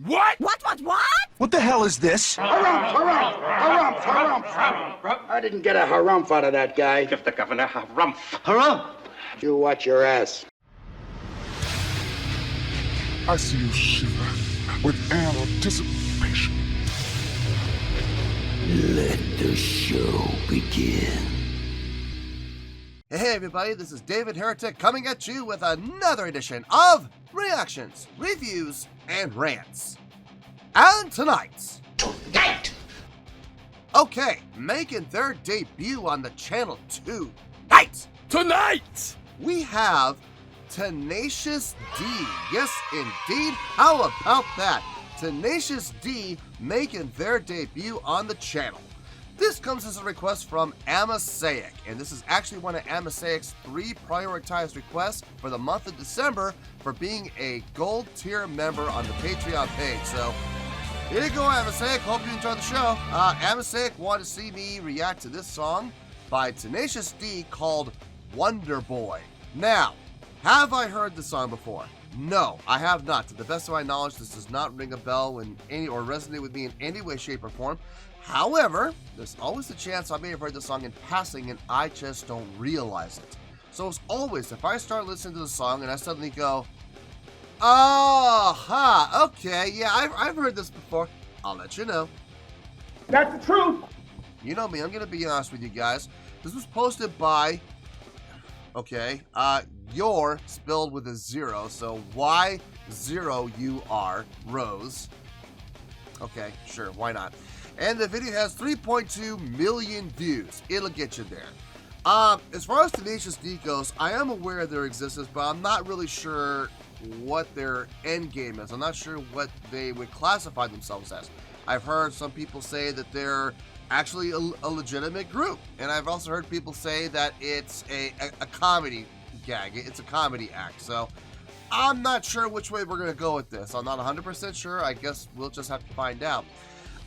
What? What? What the hell is this? Harumph. I didn't get a harumph out of that guy. Give the governor harumph. Harumph? You watch your ass. I see you shiver with anticipation. Let the show begin. Hey everybody, this is David Heretic coming at you with another edition of Reactions, Reviews, and Rants. And tonight, okay, making their debut on the channel tonight, we have Tenacious D. Yes, indeed. How about that? Tenacious D making their debut on the channel. This comes as a request from Amasaic, and this is actually one of Amasaic's 3 prioritized requests for the month of December for being a gold tier member on the Patreon page. So, here you go, Amasaic. Hope you enjoy the show. Amasaic wanted to see me react to this song by Tenacious D called Wonderboy. Now, have I heard the song before? No, I have not. To the best of my knowledge, this does not ring a bell in any or resonate with me in any way, shape, or form. However, there's always a chance I may have heard the song in passing and I just don't realize it. So as always, if I start listening to the song and I suddenly go, okay, yeah, I've heard this before, I'll let you know. That's the truth. You know me, I'm going to be honest with you guys. This was posted by, your spelled with a 0, so Y0UR, Rose. Okay, sure, why not? And the video has 3.2 million views. It'll get you there. As far as Tenacious D goes, I am aware of their existence, but I'm not really sure what their end game is. I'm not sure what they would classify themselves as. I've heard some people say that they're actually a legitimate group, and I've also heard people say that it's a comedy gag. It's a comedy act. So I'm not sure which way we're going to go with this. I'm not 100% sure. I guess we'll just have to find out.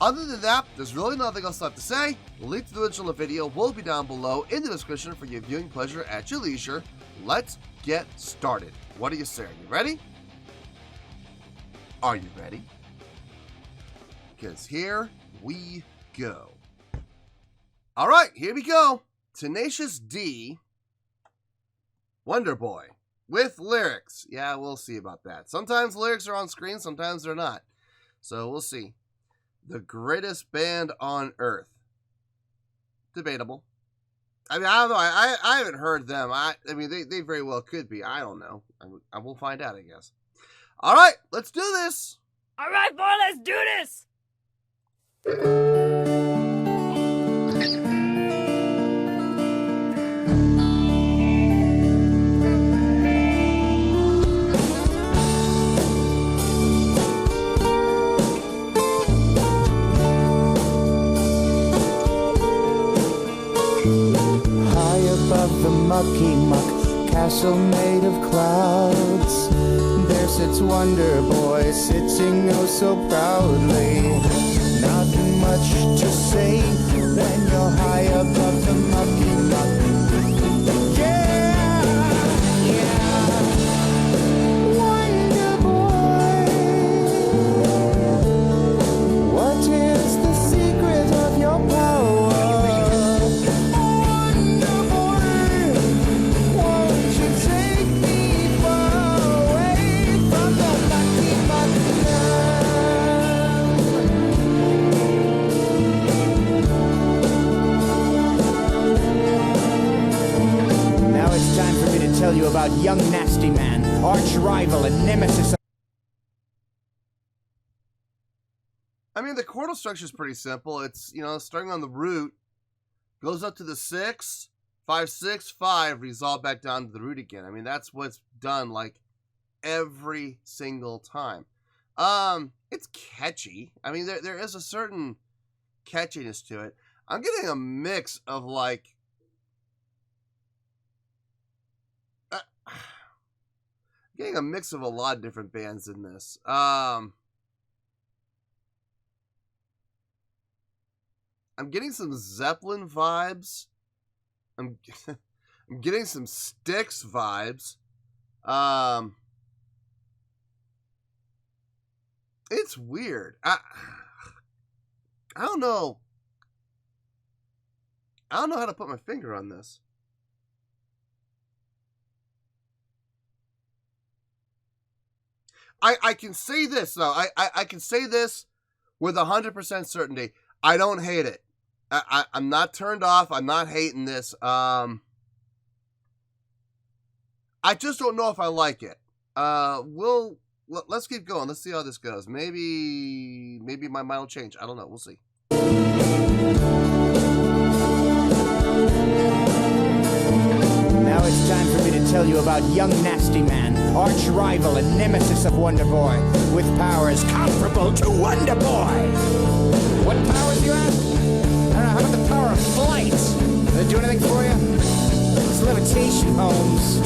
Other than that, there's really nothing else left to say. The link to the original video will be down below in the description for your viewing pleasure at your leisure. Let's get started. What do you say? Are you ready? Are you ready? Because here we go. All right, here we go. Tenacious D, Wonderboy, with lyrics. Yeah, we'll see about that. Sometimes lyrics are on screen, sometimes they're not. So we'll see. The greatest band on earth. Debatable. I mean, I don't know. I haven't heard them. I mean, they very well could be. I don't know. I will find out, I guess. All right, let's do this. All right, boy, let's do this. The mucky muck castle made of clouds, there sits Wonderboy sitting oh so proudly. Not much to say when you're high above the mucky muck. Wonderboy, what is the secret of your power? Tell you about young nasty man, arch rival and nemesis. I mean, the chordal structure is pretty simple. It's, starting on the root, goes up to the 6, 5, 6, 5, resolve back down to the root again. I mean, that's what's done like every single time. It's catchy. I mean, there is a certain catchiness to it. I'm getting a mix of like getting a mix of a lot of different bands in this. I'm getting some Zeppelin vibes. I'm getting some Styx vibes. It's weird. I don't know. I don't know how to put my finger on this. I can say this though. I can say this with 100% certainty. I don't hate it. I'm not turned off. I'm not hating this. I just don't know if I like it. Let's keep going. Let's see how this goes. Maybe my mind will change. I don't know. We'll see. Now it's time for me to tell you about young Nasty Man, arch rival and nemesis of Wonderboy, with powers comparable to Wonderboy. What powers, you ask? I don't know, how about the power of flight? Does it do anything for you? It's levitation, Holmes.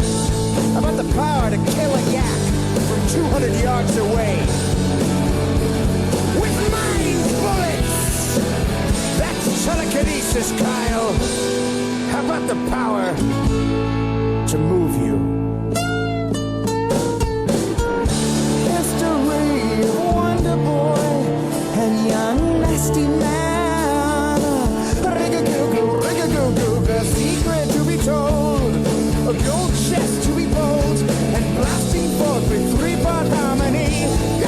How about the power to kill a yak from 200 yards away? With mind bullets! That's telekinesis, Kyle. How about the power to move you? History of Wonderboy and young Nasty Man. Rig-a-goo-goo, rig-a-goo-goo, a secret to be told, a gold chest to be bold, and blasting forth with three-part harmony. Go!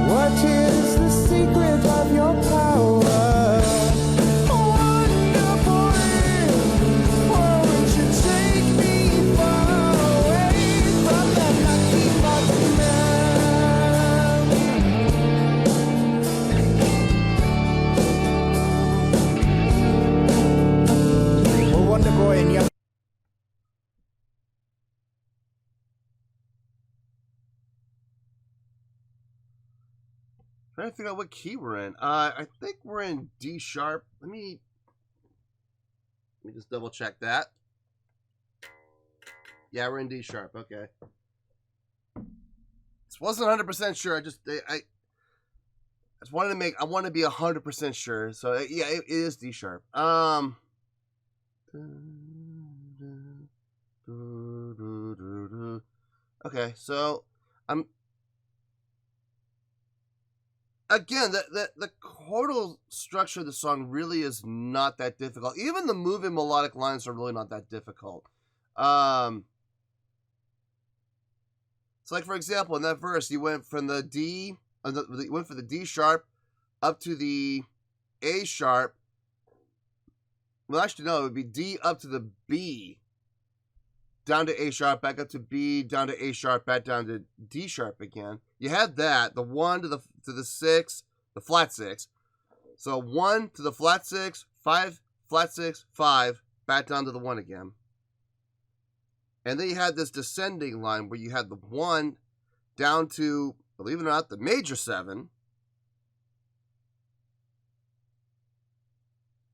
What is the secret of your power? Wonderboy, won't you take me far away from the lucky man? Well, Wonderboy and young... Trying to figure out what key we're in. I think we're in D sharp. Let me just double check that. Yeah, we're in D sharp. Okay. This wasn't 100% sure. I just wanted to make. I want to be 100% sure. So yeah, it is D sharp. Okay, so again, the chordal structure of the song really is not that difficult. Even the moving melodic lines are really not that difficult. So like for example, in that verse, you went from the D, you went from the D sharp up to the A sharp. Well, actually, no, it would be D up to the B, down to A sharp, back up to B, down to A sharp, back down to D sharp again. You had that, the 1 to the 6, the flat 6. So 1 to the flat 6, 5, flat 6, 5, back down to the 1 again. And then you had this descending line where you had the 1 down to, believe it or not, the major 7,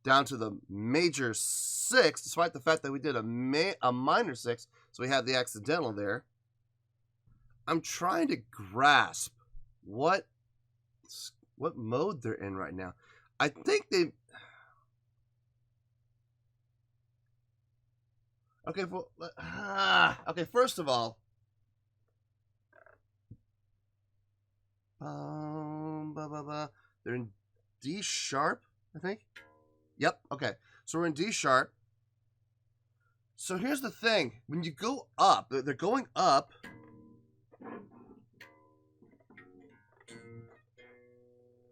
down to the major 6, despite the fact that we did a minor 6, so we had the accidental there. I'm trying to grasp what mode they're in right now. I think they... Okay, well, okay, first of all, they're in D sharp, I think. Yep, okay. So we're in D sharp. So here's the thing. When you go up, they're going up.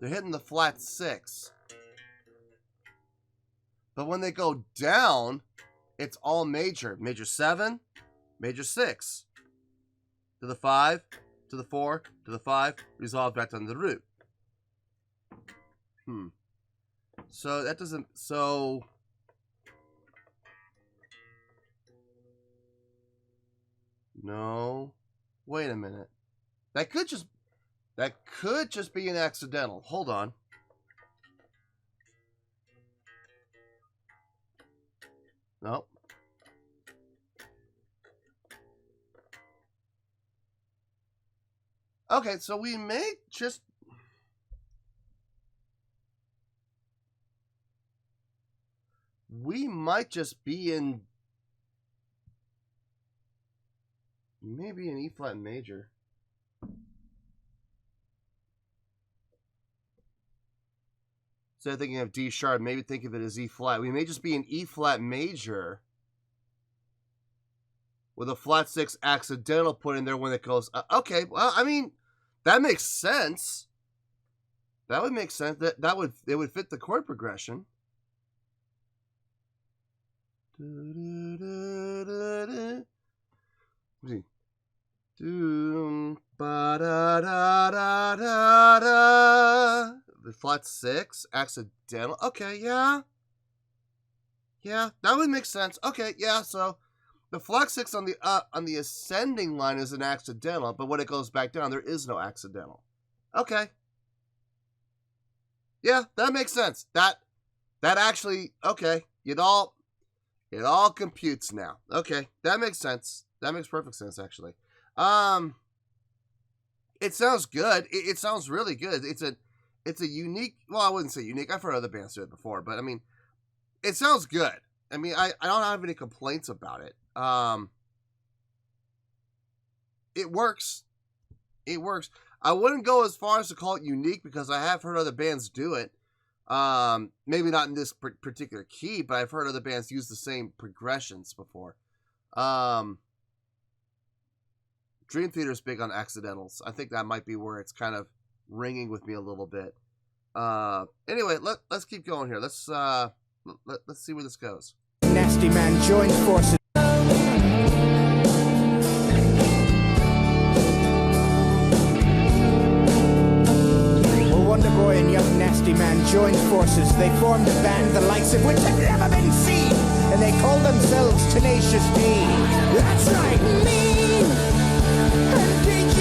They're hitting the flat 6. But when they go down, it's all major. Major 7, major 6. To the 5, to the 4, to the 5, resolve back down to the root. So that doesn't, so... No. Wait a minute. That could just be an accidental. Hold on. Nope. Okay, so we may just... We might just be in Maybe an E flat major. Instead of thinking of D sharp, maybe think of it as E flat. We may just be an E flat major with a flat 6 accidental put in there when it goes. Okay, well, I mean, that makes sense. That would make sense. It would fit the chord progression. The flat 6 accidental. Okay, yeah, that would make sense. Okay, yeah. So the flat 6 on the ascending line is an accidental, but when it goes back down, there is no accidental. Okay. Yeah, that makes sense. That actually, okay. It all computes now. Okay, that makes sense. That makes perfect sense, actually. It sounds good. It sounds really good. It's a unique. Well, I wouldn't say unique. I've heard other bands do it before, but I mean, it sounds good. I mean, I don't have any complaints about it. It works. It works. I wouldn't go as far as to call it unique because I have heard other bands do it. Maybe not in this particular key, but I've heard other bands use the same progressions before. Dream Theater's big on accidentals. I think that might be where it's kind of ringing with me a little bit. Anyway, let's keep going here. Let's see where this goes. Nasty Man joins forces. Wonderboy and young Nasty Man joined forces. They formed a band the likes of which had never been seen, and they called themselves Tenacious D. That's right, me and DG.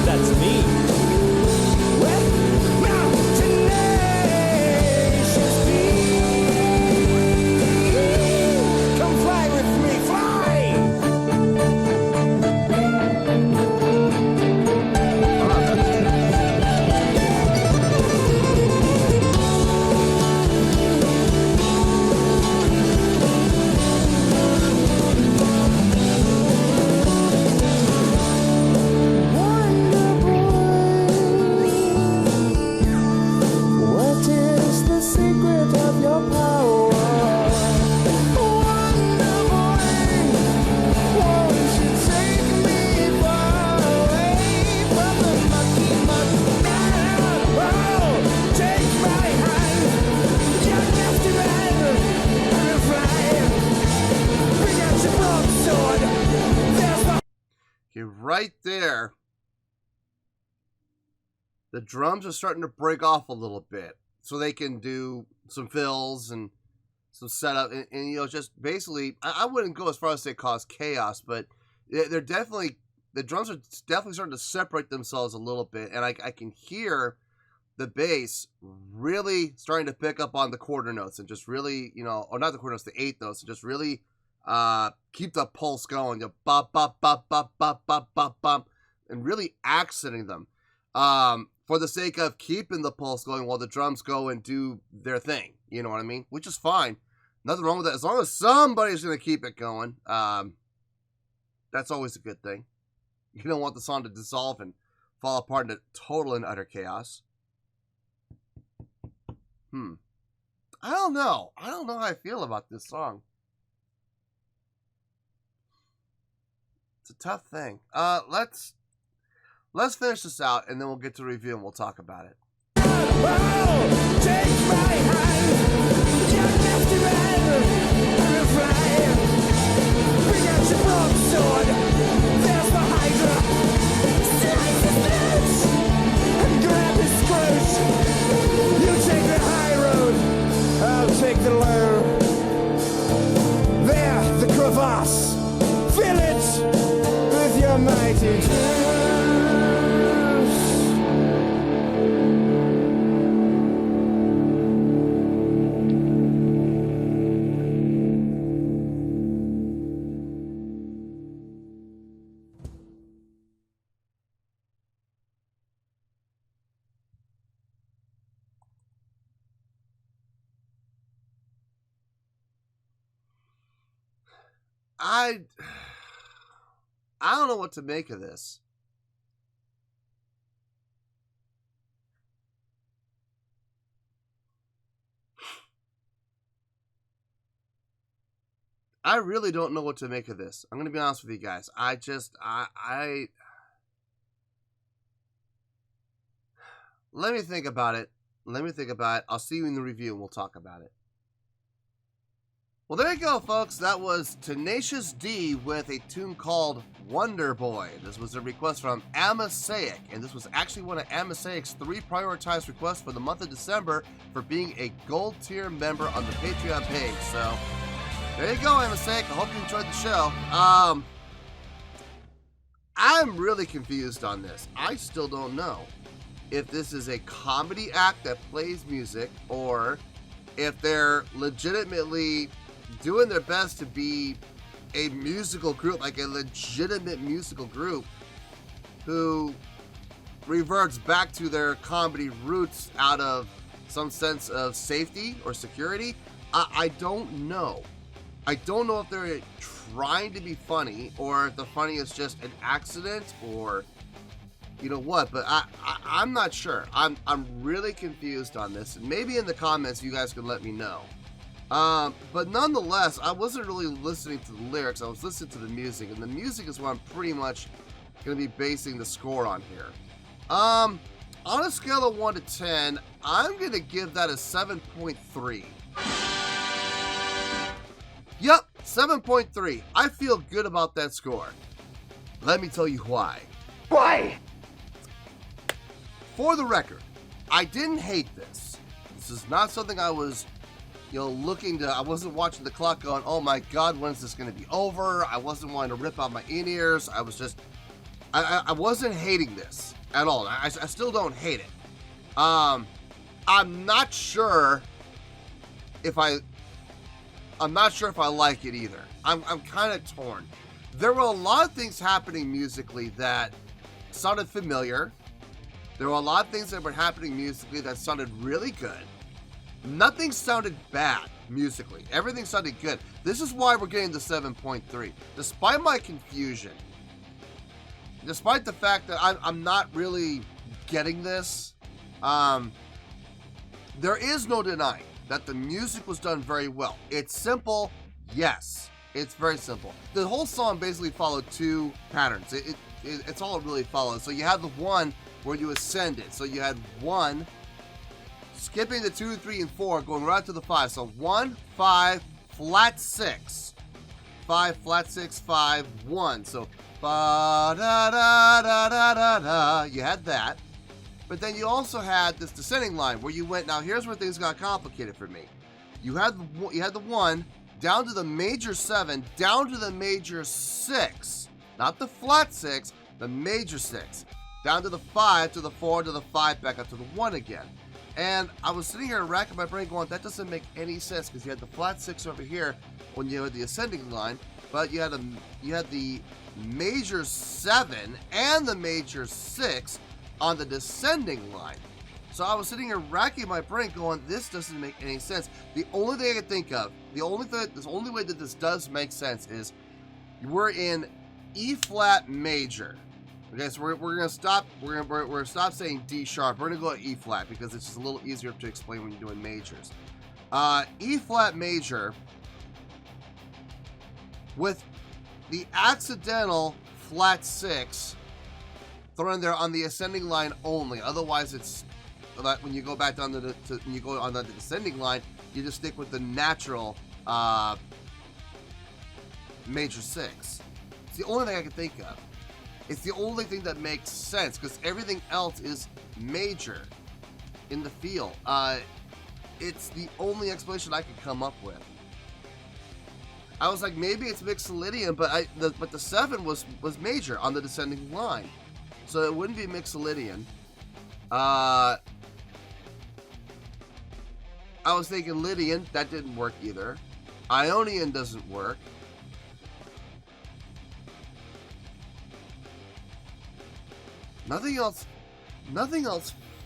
That's me. Well, now Tenacious D. Come fly with me, fly. Right there, the drums are starting to break off a little bit, so they can do some fills and some setup, and you know, just basically, I wouldn't go as far as to say cause chaos, but they're definitely, the drums are definitely starting to separate themselves a little bit, and I can hear the bass really starting to pick up on the quarter notes and just really, you know, or not the quarter notes, the eighth notes, and just really keep the pulse going, you know, bop, bop, bop, bop, bop, bop, bop, bop, and really accenting them for the sake of keeping the pulse going while the drums go and do their thing. You know what I mean? Which is fine. Nothing wrong with that. As long as somebody's going to keep it going, that's always a good thing. You don't want the song to dissolve and fall apart into total and utter chaos. I don't know. I don't know how I feel about this song. It's a tough thing. Let's finish this out, and then we'll get to review and we'll talk about it. Oh, take my hand, young nasty man, and fly. Bring out your broadsword, there's the Hydra. Slice his throat, and grab his scrote. You take the high road, I'll take the low. There, the crevasse, fill it with your mighty juice. I don't know what to make of this. I really don't know what to make of this. I'm going to be honest with you guys. Let me think about it. I'll see you in the review and we'll talk about it. Well, there you go, folks. That was Tenacious D with a tune called Wonderboy. This was a request from Amasaic, and this was actually one of Amasaic's 3 prioritized requests for the month of December for being a gold tier member on the Patreon page. So, there you go, Amasaic. I hope you enjoyed the show. I'm really confused on this. I still don't know if this is a comedy act that plays music or if they're legitimately doing their best to be a musical group, like a legitimate musical group who reverts back to their comedy roots out of some sense of safety or security. I don't know. I don't know if they're trying to be funny or if the funny is just an accident or you know what, but I'm not sure. I'm really confused on this. Maybe in the comments you guys can let me know. But nonetheless, I wasn't really listening to the lyrics. I was listening to the music, and the music is what I'm pretty much going to be basing the score on here. On a scale of 1 to 10, I'm going to give that a 7.3. Yep, 7.3. I feel good about that score. Let me tell you why. Why? For the record, I didn't hate this. This is not something I was, looking to. I wasn't watching the clock going, oh my God, when is this going to be over? I wasn't wanting to rip out my in-ears. I was just, I wasn't hating this at all. I still don't hate it. I'm not sure if I like it either. I'm kind of torn. There were a lot of things happening musically that sounded familiar. There were a lot of things that were happening musically that sounded really good. Nothing sounded bad musically. Everything sounded good. This is why we're getting the 7.3. Despite my confusion, despite the fact that I'm not really getting this, there is no denying that the music was done very well. It's simple, yes. It's very simple. The whole song basically followed 2 patterns. It's all it really follows. So you had the one where you ascended. So you had 1, skipping the 2, 3, and 4, going right to the 5. So 1, 5, flat 6. 5, flat 6, 5, 1. So ba da da da da da da. You had that. But then you also had this descending line where you went, now here's where things got complicated for me. You had the 1 down to the major 7, down to the major 6. Not the flat 6, the major 6. Down to the 5, to the 4, to the 5, back up to the 1 again. And I was sitting here racking my brain going, that doesn't make any sense because you had the flat 6 over here when you had the ascending line, but you had the major 7 and the major 6 on the descending line. So I was sitting here racking my brain going, this doesn't make any sense. The only thing I could think of, the only way that this does make sense is we're in E flat major. Okay, so we're gonna stop. We're gonna stop saying D sharp. We're gonna go at E flat because it's just a little easier to explain when you're doing majors. E flat major with the accidental flat 6 thrown there on the ascending line only. Otherwise, it's that when you go back down when you go on the descending line, you just stick with the natural major 6. It's the only thing I can think of. It's the only thing that makes sense because everything else is major in the feel. It's the only explanation I could come up with. I was like, maybe it's mixolydian, but the 7 was major on the descending line, so it wouldn't be mixolydian. I was thinking Lydian, that didn't work either. Ionian doesn't work. Nothing else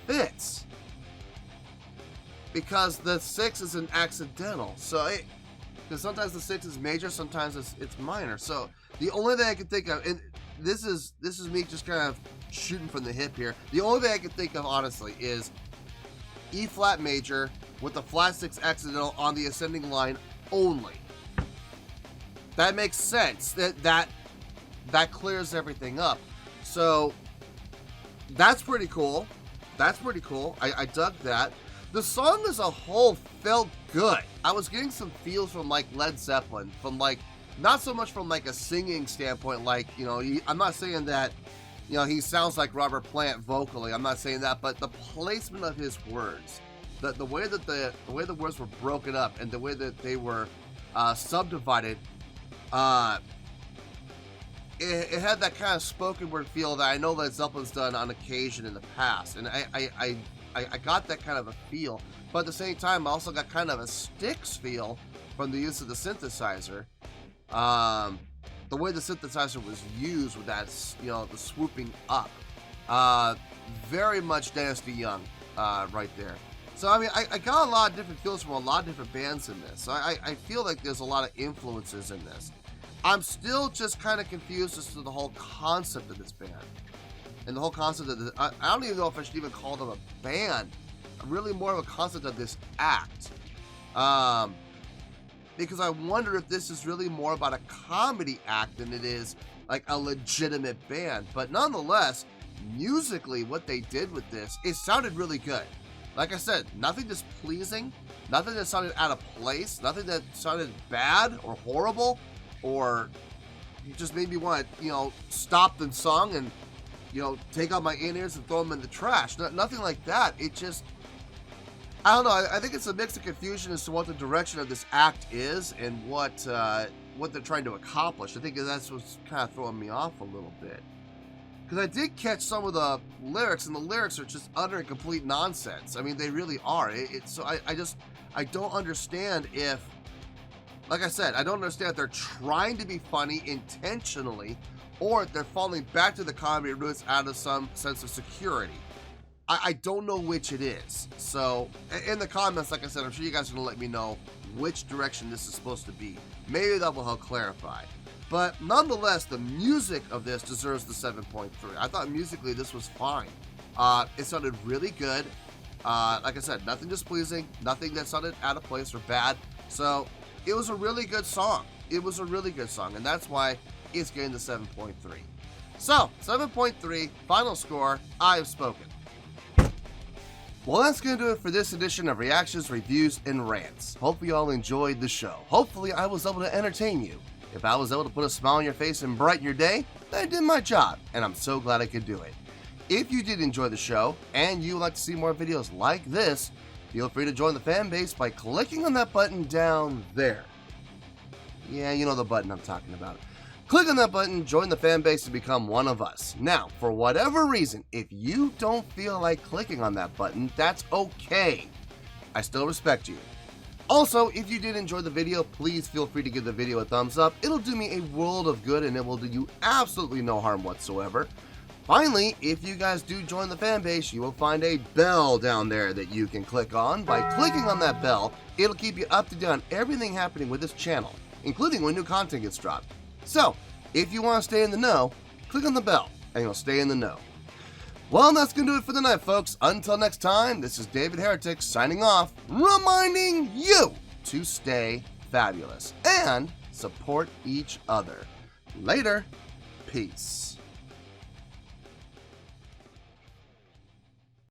fits. Because the 6 is an accidental. So because sometimes the 6 is major, sometimes it's minor. So the only thing I can think of, and this is me just kind of shooting from the hip here. The only thing I can think of, honestly, is E flat major with the flat 6 accidental on the ascending line only. That makes sense. That clears everything up. So that's pretty cool. That's pretty cool. I dug that. The song as a whole felt good. I was getting some feels from like Led Zeppelin, from like, not so much from like a singing standpoint, like, you know, I'm not saying that, you know, he sounds like Robert Plant vocally. I'm not saying that, but the placement of his words, the way that the way the words were broken up and the way that they were subdivided, it had that kind of spoken word feel that I know Led Zeppelin's done on occasion in the past, and I got that kind of a feel, but at the same time I also got kind of a Styx feel from the use of the synthesizer. The way the synthesizer was used with that, you know, the swooping up, very much Dynasty Young right there. So I mean, I got a lot of different feels from a lot of different bands in this. So I feel like there's a lot of influences in this. I'm still just kind of confused as to the whole concept of this band. And the whole concept of this, I don't even know if I should even call them a band. Really more of a concept of this act. Because I wonder if this is really more about a comedy act than it is like a legitimate band. But nonetheless, musically, what they did with this, it sounded really good. Like I said, nothing displeasing, nothing that sounded out of place, nothing that sounded bad or horrible, or just made me want to, you know, stop the song and, you know, take out my in-ears and throw them in the trash. Nothing like that. It just, I don't know. I think it's a mix of confusion as to what the direction of this act is and what they're trying to accomplish. I think that's what's kind of throwing me off a little bit. Because I did catch some of the lyrics, and the lyrics are just utter and complete nonsense. I mean, they really are. So I don't understand if, like I said, I don't understand if they're trying to be funny intentionally, or if they're falling back to the comedy roots out of some sense of security. I don't know which it is. So in the comments, like I said, I'm sure you guys are going to let me know which direction this is supposed to be. Maybe that will help clarify. But nonetheless, the music of this deserves the 7.3. I thought musically this was fine. It sounded really good. Like I said, nothing displeasing, nothing that sounded out of place or bad. So it was a really good song. It was a really good song, and that's why it's getting the 7.3. So, 7.3, final score, I have spoken. Well, that's going to do it for this edition of Reactions, Reviews, and Rants. Hope you all enjoyed the show. Hopefully, I was able to entertain you. If I was able to put a smile on your face and brighten your day, then I did my job, and I'm so glad I could do it. If you did enjoy the show, and you would like to see more videos like this, feel free to join the fan base by clicking on that button down there. Yeah, you know the button I'm talking about. Click on that button, join the fan base to become one of us. Now, for whatever reason, if you don't feel like clicking on that button, that's okay. I still respect you. Also, if you did enjoy the video, please feel free to give the video a thumbs up. It'll do me a world of good, and it will do you absolutely no harm whatsoever. Finally, if you guys do join the fan base, you will find a bell down there that you can click on. By clicking on that bell, it'll keep you up to date on everything happening with this channel, including when new content gets dropped. So, if you want to stay in the know, click on the bell, and you'll stay in the know. Well, that's going to do it for the night, folks. Until next time, this is David Heretic signing off, reminding you to stay fabulous and support each other. Later. Peace.